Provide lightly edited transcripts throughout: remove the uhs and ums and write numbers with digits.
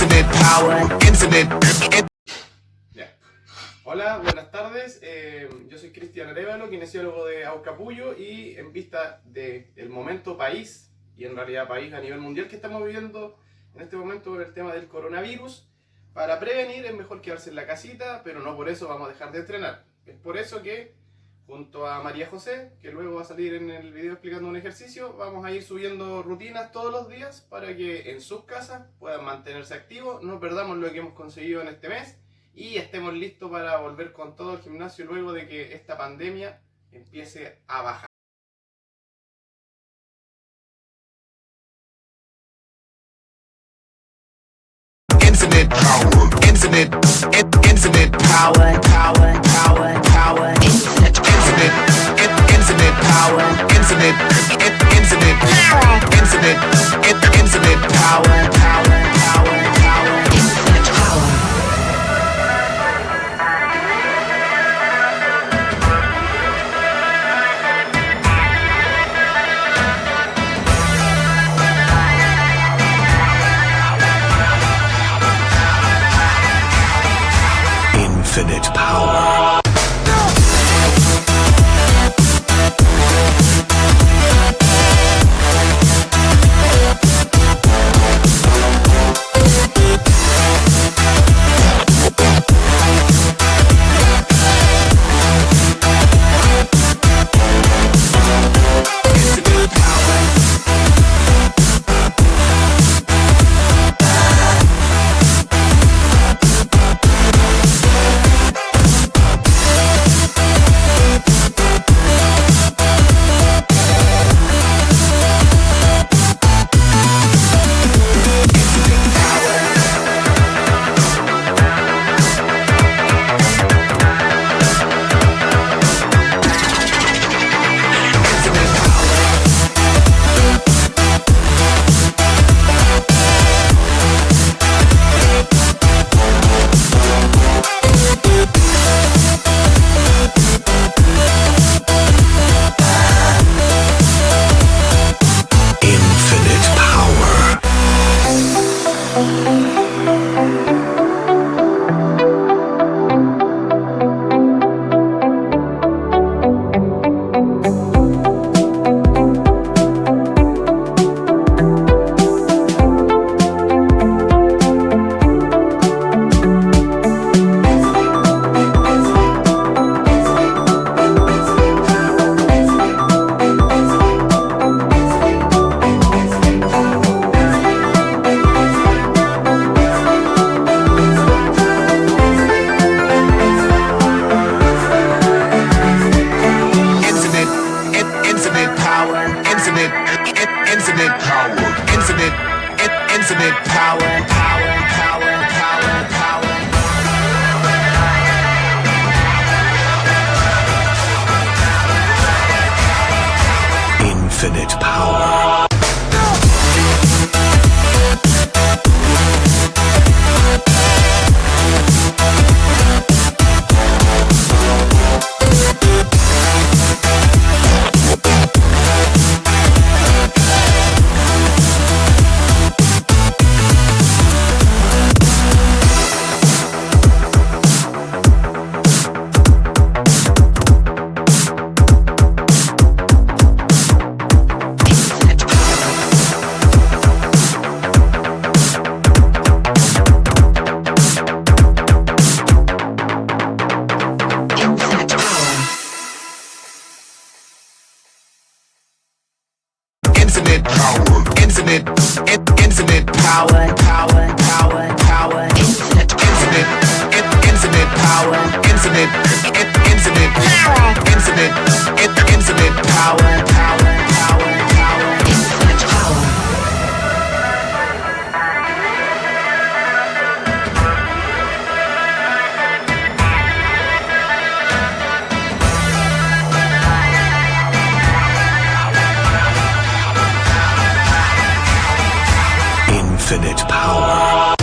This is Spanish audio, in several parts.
infinite power, infinite. Ya. Hola, buenas tardes. Yo soy Cristian Arévalo, kinesiólogo de Aucapullo, y en vista del momento país, y en realidad país a nivel mundial que estamos viviendo en este momento con el tema del coronavirus, para prevenir es mejor quedarse en la casita, pero no por eso vamos a dejar de entrenar. Es por eso que junto a María José, que luego va a salir en el video explicando un ejercicio, vamos a ir subiendo rutinas todos los días para que en sus casas puedan mantenerse activos, no perdamos lo que hemos conseguido en este mes y estemos listos para volver con todo el gimnasio luego de que esta pandemia empiece a bajar. Infinite power, infinite power, power, power, power, infinite power, infinite power, infinite power, power, power, power, infinite power. Infinite power. Infinite power, power, power, power, power. Infinite power. Infinite power, infinite power, power, power, power, infinite power, infinite power, infinite power, power, power, power, infinite power. Infinite power.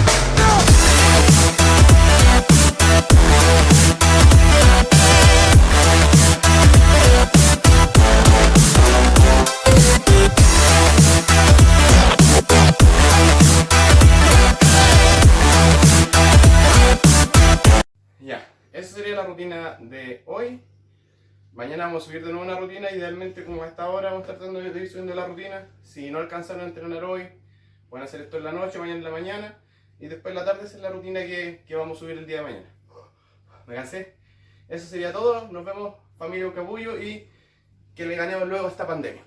rutina de hoy. Mañana vamos a subir de nuevo una rutina, idealmente como a esta hora vamos tratando de ir subiendo la rutina. Si no alcanzaron a entrenar hoy, pueden hacer esto en la noche, mañana en la mañana, y después en la tarde es la rutina que vamos a subir el día de mañana. Me cansé. Eso sería todo, nos vemos familia Aucapullo y que le ganemos luego a esta pandemia.